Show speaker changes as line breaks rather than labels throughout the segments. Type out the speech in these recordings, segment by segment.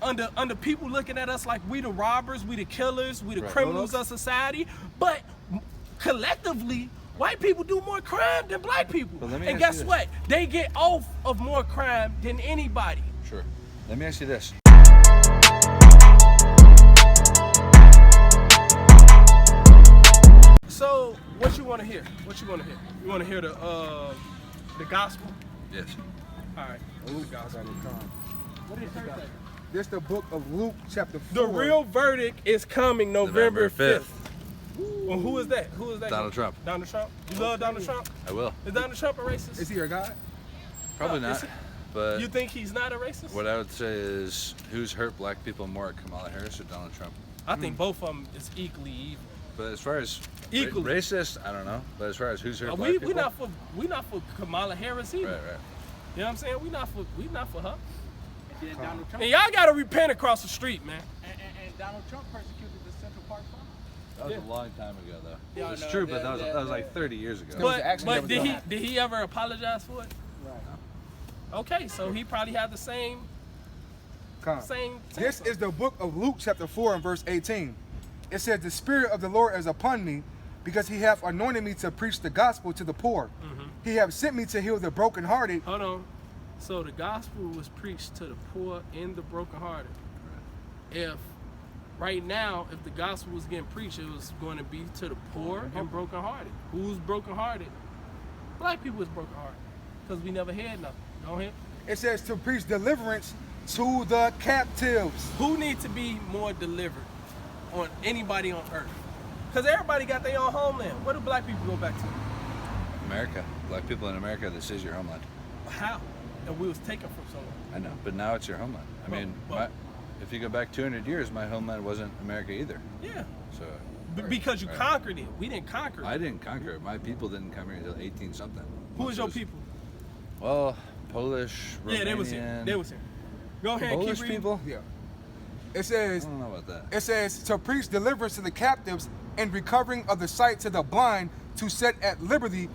under people looking at us like we the robbers, we the killers, we the criminals of society. But collectively, white people do more crime than black people. And guess what? They get off of more crime than anybody.
Sure. Let me ask you this.
So, what you want to hear? What you want to hear? You want to hear the gospel?
Yes.
All right.
Luke gospel.
What is the
This the book of Luke chapter 4.
The real verdict is coming November 5th. Well, who is that? Who is that?
Donald Trump.
Donald Trump? You love Donald Trump?
I will.
Is Donald Trump a racist?
Is he your guy?
Probably
No,
not. But
you think he's not a racist?
what I would say is, who's hurt black people more, Kamala Harris or Donald Trump?
I think both of them is equally evil.
But as far as
Equally.
racist, I don't know. But as far as who's hurt black
We
people,
we not for Kamala Harris either.
right.
You know what I'm saying? We not for her.
And Donald Trump,
And y'all gotta repent across the street, man.
and Donald Trump persecuted the Central Park Five.
That was a long time ago, though.
Yeah,
It's
no,
true, but
yeah,
that was like 30 years ago.
was an accident
But
that was
did
done.
he ever apologize for it?
Right.
Okay, so he probably had the same.
This is the book of Luke chapter 4 and verse 18. It says, the Spirit of the Lord is upon me, because he hath anointed me to preach the gospel to the poor. He hath sent me to heal the brokenhearted.
Hold on. So the gospel was preached to the poor and the brokenhearted. If right now, if the gospel was getting preached, it was going to be to the poor and brokenhearted. Who's brokenhearted? Black people is brokenhearted because we never had nothing. Go ahead.
It says to preach deliverance to the captives.
Who needs to be more delivered on anybody on earth? Because everybody got their own homeland. Where do black people go back to?
America. Black people in America, this is your homeland.
How? And we was taken from somewhere.
I know, but now it's your homeland. I mean, if you go back 200 years, my homeland wasn't America either.
Yeah.
So
Because you conquered it. We didn't conquer it.
I didn't conquer it. My people didn't come here until 18-something.
Who is your people?
Well, Polish, Romanian.
Yeah, they was here. They was here. Go ahead and
Polish
keep reading.
people?
Yeah. It
I
says,
don't know about that.
it says to preach deliverance to the captives and recovering of the sight to the blind, to set at liberty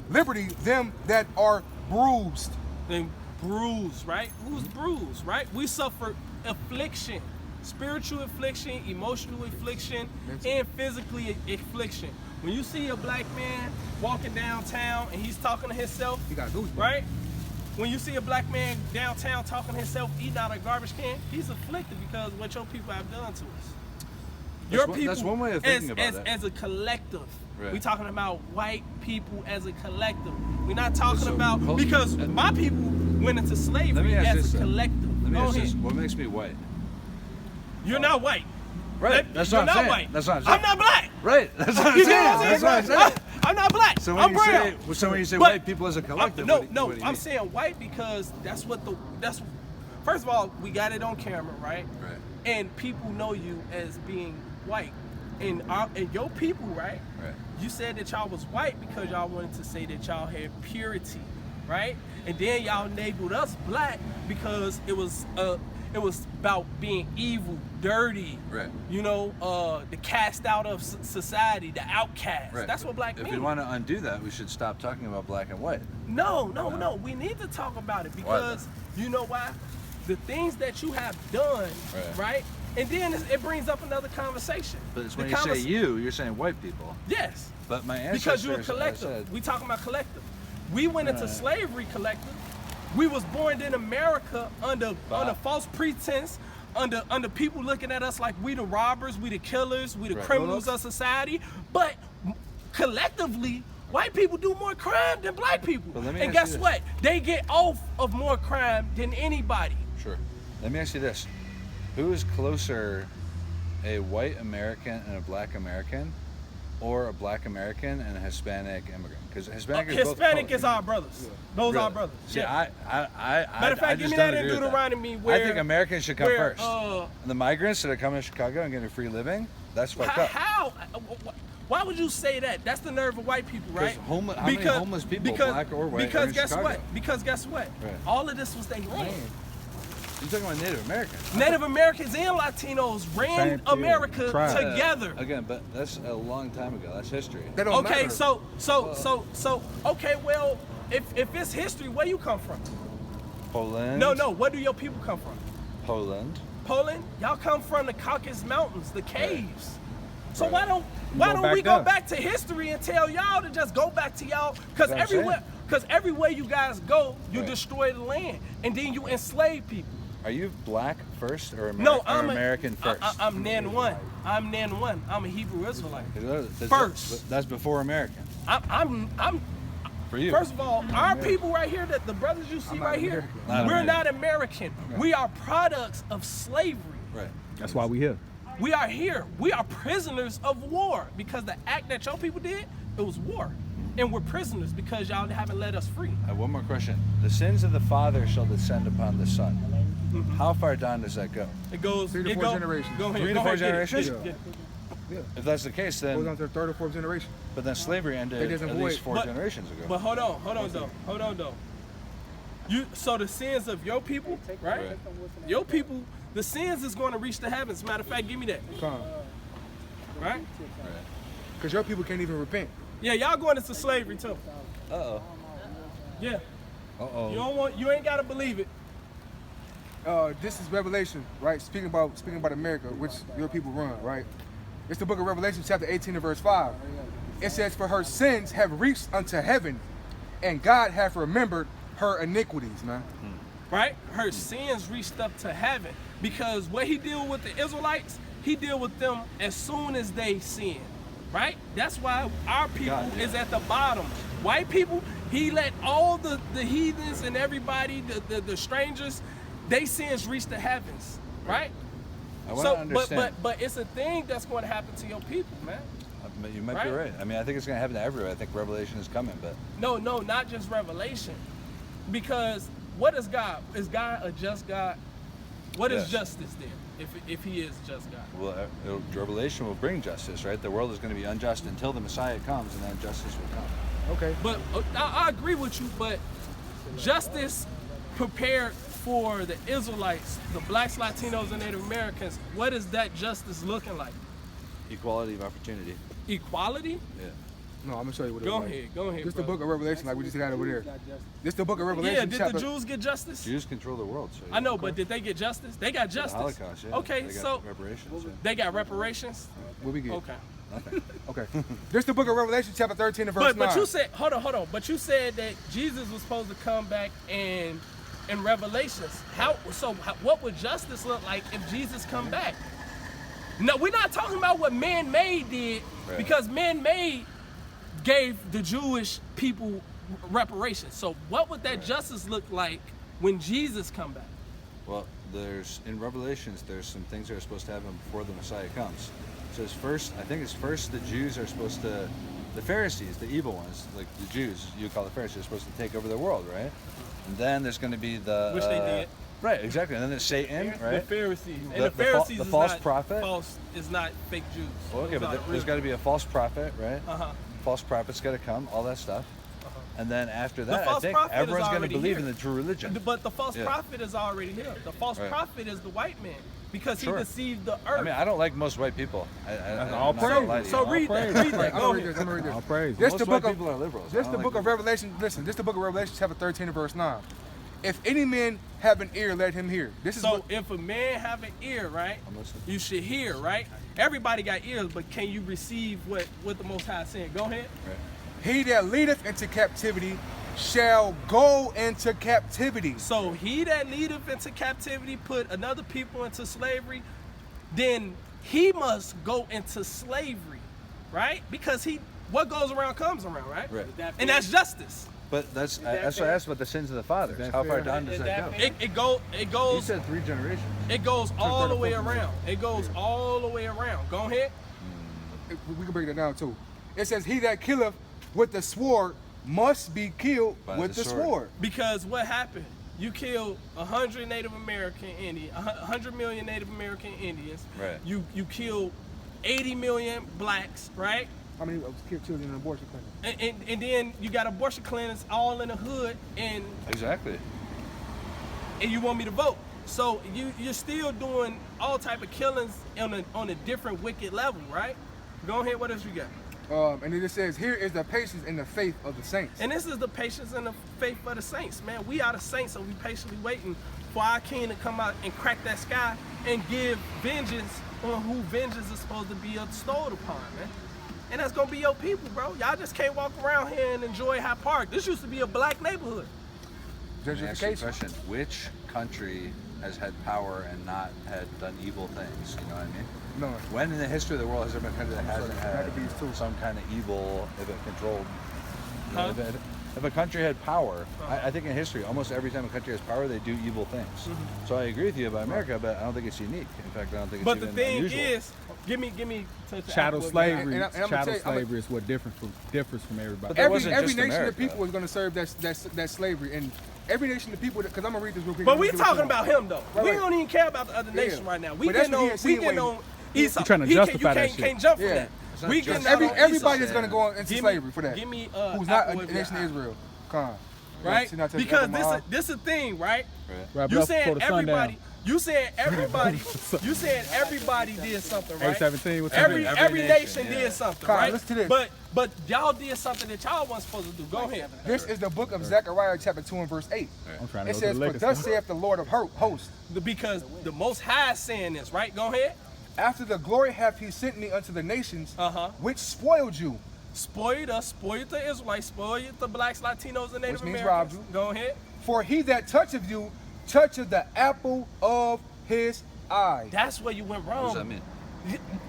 them that are bruised.
Then bruised, right? Who's bruised, right? We suffer affliction, spiritual affliction, emotional affliction, and physically affliction. When you see a black man walking downtown and he's talking to himself,
He got goosebumps.
right? When you see a black man downtown talking to himself, eating out of a garbage can, he's afflicted because of what your people have done to us.
That's one way of thinking about it.
As a collective.
Right.
We're talking about white people as a collective. We're not talking
So,
about, because my people went into
Let
slavery
me ask
as
this,
a collective.
Let me
Go
ask this.
ahead.
What makes me white?
You're not white.
Right. That's
You're
what I'm
not
saying.
white.
That's what I'm saying.
I'm not black.
Right. That's what I'm
You
saying.
know what I'm
That's what I'm
saying?
saying.
I'm not black.
So
I'm
when you
brown.
say
But-
white people as a collective,
No,
what do you
I'm
mean?
saying white because that's first of all, we got it on camera, right?
Right.
And people know you as being white. And your people, right?
Right.
You said that y'all was white because y'all wanted to say that y'all had purity, right? And then y'all labeled us black because it was about being evil, dirty,
Right.
You know, the cast out of society, the outcast.
Right.
That's what black means.
If we want to undo that, we should stop talking about black and white.
No. We need to talk about it because you know why? The things that you have done, right? And then it brings up another conversation.
But it's when you say you're saying white people.
Yes.
But my ancestors,
Because you're a
I
collective.
said-
We talking about collective. We went into slavery collective. We was born in America under false pretense, under people looking at us like we the robbers, we the killers, we the criminals of society. But collectively, white people do more crime than black people.
But let me
And
ask
guess
you this.
what? They get off of more crime than anybody.
Sure. Let me ask you this. Who is closer, a white American and a black American, or a black American and a Hispanic immigrant? Because Hispanic is both
Hispanic
colors.
is our brothers. Those are our brothers.
See,
Yeah.
Matter
of fact, give me that in Deuteronomy where
I think Americans should come
where,
first. The migrants that are coming to Chicago and getting a free living, that's fucked up.
How? Why would you say that? That's the nerve of white people, right?
How many homeless people, black or white, are in
guess
Chicago?
what? Because guess what?
Right.
All of this was their land.
You're talking about Native Americans.
Native Americans and Latinos ran America together.
Again, but that's a long time ago. That's history.
That don't
Okay,
matter.
so okay, well, if it's history, where you come from?
Poland.
No, where do your people come from?
Poland.
Poland, y'all come from the Caucasus Mountains, the caves. So why don't
back
we go
there.
back to history and tell y'all to just go back to y'all? Because
That's what I'm
everywhere you guys go, you
Right.
destroy the land, and then you enslave people.
Are you black first or,
No,
or American first?
I'm Nan one. I'm Nan one. I'm a Hebrew Israelite.
That's-
First.
That's before American.
I'm
For you.
First of all, our people right here, that the brothers you see
not
right here,
American.
Not
we're
American.
not American. We are products of slavery.
Right.
That's why we here.
We are here. We are prisoners of war because the act that your people did, it was war. And we're prisoners because y'all haven't let us free.
I have one more question. The sins of the father shall descend upon the son.
Mm-hmm.
How far down does that go?
It goes
3 to
it
4
go-
generations.
Go ahead.
3 to
go
4
ahead, get it,
generations?
get it, get it.
Yeah.
If that's the case,
Goes on
then
to the 3rd or 4th generation.
but then slavery ended
It doesn't
at
void.
least 4
But-
generations ago.
But hold on though. So the sins of your people, right?
Right.
Your people, the sins is going to reach the heavens. Matter of fact, give me that,
Come.
right?
Right.
Because your people can't even repent.
Yeah, y'all going into slavery too.
Uh-oh.
Yeah.
Uh-oh.
You ain't gotta believe it.
This is Revelation, right? Speaking about America, which your people run, right? It's the book of Revelation, chapter 18 and verse 5. It says, "For her sins have reached unto heaven, and God hath remembered her iniquities," man.
Right? Her sins reached up to heaven because what he deal with the Israelites, he deal with them as soon as they sin. Right? That's why our people
God, yeah.
is at the bottom. White people, he let all the heathens and everybody, the strangers, they sins reach the heavens. Right?
I want to understand.
but it's a thing that's going to happen to your people, man.
You might be
Right?
right. I mean, I think it's going to happen to everywhere. I think Revelation is coming, but
No, not just revelation. Because what is God? Is God a just God? What is
Yes.
justice then? If he is just God.
well, Revelation will bring justice, right? The world is going to be unjust until the Messiah comes, and then justice will come.
Okay.
But I agree with you, but justice prepared for the Israelites, the blacks, Latinos, and Native Americans, what is that justice looking like?
Equality of opportunity.
Equality?
Yeah.
No, I'm gonna show you what it
Go
was.
ahead, go ahead.
This the
brother.
book of Revelation, like we just had over there. This the book of Revelation,
Yeah, did
chapter.
the Jews get justice?
Jews control the world, so
I know, but did they get justice? They got
The
justice.
Holocaust, yeah.
Okay,
They got
so
reparations. Yeah.
they got reparations?
What we get?
Okay.
Nothing.
Okay. This the book of Revelation, chapter 13 and verse 9.
But you said, hold on. But you said that Jesus was supposed to come back in Revelations. What would justice look like if Jesus come back? No, we're not talking about what man-made did,
Right.
because man-made gave the Jewish people reparations. So what would that justice look like when Jesus come back?
Well, in Revelations, there's some things that are supposed to happen before the Messiah comes. So it's first, I think it's first the Jews are supposed to, the Pharisees, the evil ones, like the Jews, you call the Pharisees, are supposed to take over the world, right? And then there's going to be the
Which they did.
Right, exactly. And then there's Satan,
The
right?
Pharisees. And
The-
the
the fa-
Pharisees
the
is
false
not
prophet?
False is not fake Jews.
Well, okay,
Those
but
are
there's
real.
got to be a false prophet, right?
Uh-huh.
False prophet's got to come, all that stuff. And then after that, I
false
think
prophet is
everyone's going to
already
believe
here.
in the true religion.
But the false
Yeah.
prophet is already here. The false
Right.
prophet is the white man because
Sure.
he deceived the earth.
I mean, I don't like most white people. I'm
all
not gonna lie to you.
so read that. Read that.
I'm
Go
gonna read
ahead.
this. I'm gonna read
All
this.
praise.
This
Most
the
white
book of
people are liberals. I
This
don't
the
like
book of
them.
Revelation. Listen, this the book of Revelation, chapter 13 and verse 9. If any man have an ear, let him hear. This is
So
what,
if a man have an ear, right,
I'm listening.
you should hear, right? Everybody got ears, but can you receive what the Most High is saying? Go ahead.
Right.
he that leadeth into captivity shall go into captivity.
So he that leadeth into captivity put another people into slavery, then he must go into slavery, right? Because what goes around comes around, right?
Right.
And that's justice.
But that's
that
why I
fair?
asked about the sins of the fathers.
that
How far
fair?
down does
Is
that
that
go?
fair?
It
You
goes
said 3 generations.
it goes all the way
34.
around. It goes all the way around. Go ahead.
We can break that down too. It says, he that killeth with the sword must be killed
By
with
the
the
sword.
sword.
Because what happened? You killed 100 Native American Indians, 100 million Native American Indians.
Right.
You killed 80 million blacks, right?
How many children in abortion clinic?
And then you got abortion clinics all in the hood, and
Exactly.
you want me to vote. So you're still doing all type of killings on a different wicked level, right? Go ahead, what else you got?
And it just says, here is the patience and the faith of the saints.
And this is the patience and the faith of the saints, man. We are the saints, so we patiently waiting for our king to come out and crack that sky and give vengeance on who vengeance is supposed to be bestowed upon, man. And that's gonna be your people, bro. Y'all just can't walk around here and enjoy Hyde Park. This used to be a black neighborhood.
Let me ask you a
Gentrification.
question. Which country has had power and not had done evil things? You know what I mean?
No.
When in the history of the world has there been a country that hasn't had
Maccabees too.
some kind of evil, if it controlled? You know,
Huh?
if a country had power, I think in history, almost every time a country has power, they do evil things.
Mm-hmm.
So I agree with you about America, but I don't think it's unique. In fact, I don't think it's
But the
even
thing
unusual.
is, give me to the
Chattel
apple.
slavery.
And I'm gonna
Chattel
tell you,
slavery is what differs from everybody.
But that wasn't
every
just
nation
America.
of people is going to serve that slavery, and every nation of people. Because I'm gonna read this real quick.
But we talking about him though.
Right,
we
right.
don't even care about the other
Yeah.
nation right now. We
But that's
getting
what he
on.
had
We
seen
getting
when-
on Esau.
You trying to
He
justify that
can't
shit.
jump from
Yeah.
that.
It's not
We
just
getting
Every
on
everybody
Esau.
is going to go into
Give me-
slavery for that.
Give me
Who's not
apple
a
of
nation
your
of
eye.
Israel? Con.
Right?
See, not to
Because
Apple of my eye.
this a thing, right?
Right.
Wrap it
You
up
saying
before the sun
everybody?
down.
You saying everybody? You saying everybody did something, right?
817, what's
Every
happening?
every nation
yeah.
did something,
Con,
right?
listen to this.
But y'all did something that y'all wasn't supposed to do. Go ahead.
This is the book of Zechariah, chapter 2 and verse 8.
I'm trying to
It
go to
says,
the
"For
liquor
thus
store.
saith the Lord of hosts,
Because the Most High is saying this, right? Go ahead.
after the glory hath he sent me unto the nations,
Uh-huh.
which spoiled you."
Spoiled us, spoiled the Israelites, spoiled the blacks, Latinos, and Native
Which means
Americans.
robbed you.
Go ahead.
For he that toucheth you, toucheth the apple of his eye.
That's where you went wrong.
What does that mean?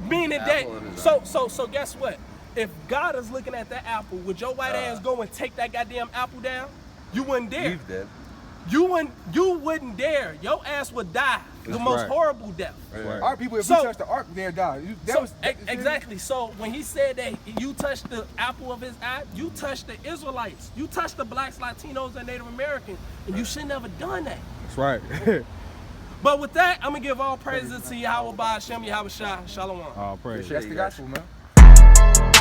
Meaning
Apple of
that,
his
so guess what? If God is looking at that apple, would your white ass go and take that goddamn apple down? You wouldn't dare.
Eve did.
You wouldn't dare. Your ass would die. The
That's
most
right.
horrible death.
Right.
Our people, if
So-
we touch the ark, they'll die.
Exactly. So when he said that you touched the apple of his eye, you touched the Israelites. You touched the blacks, Latinos, and Native Americans. And you should never done that.
That's right.
But with that, I'm going to give all praises to Yahweh Ba'ashem, Yahweh Shah, Shalom.
Oh, praise.
That's
you
the
guys.
gospel, man.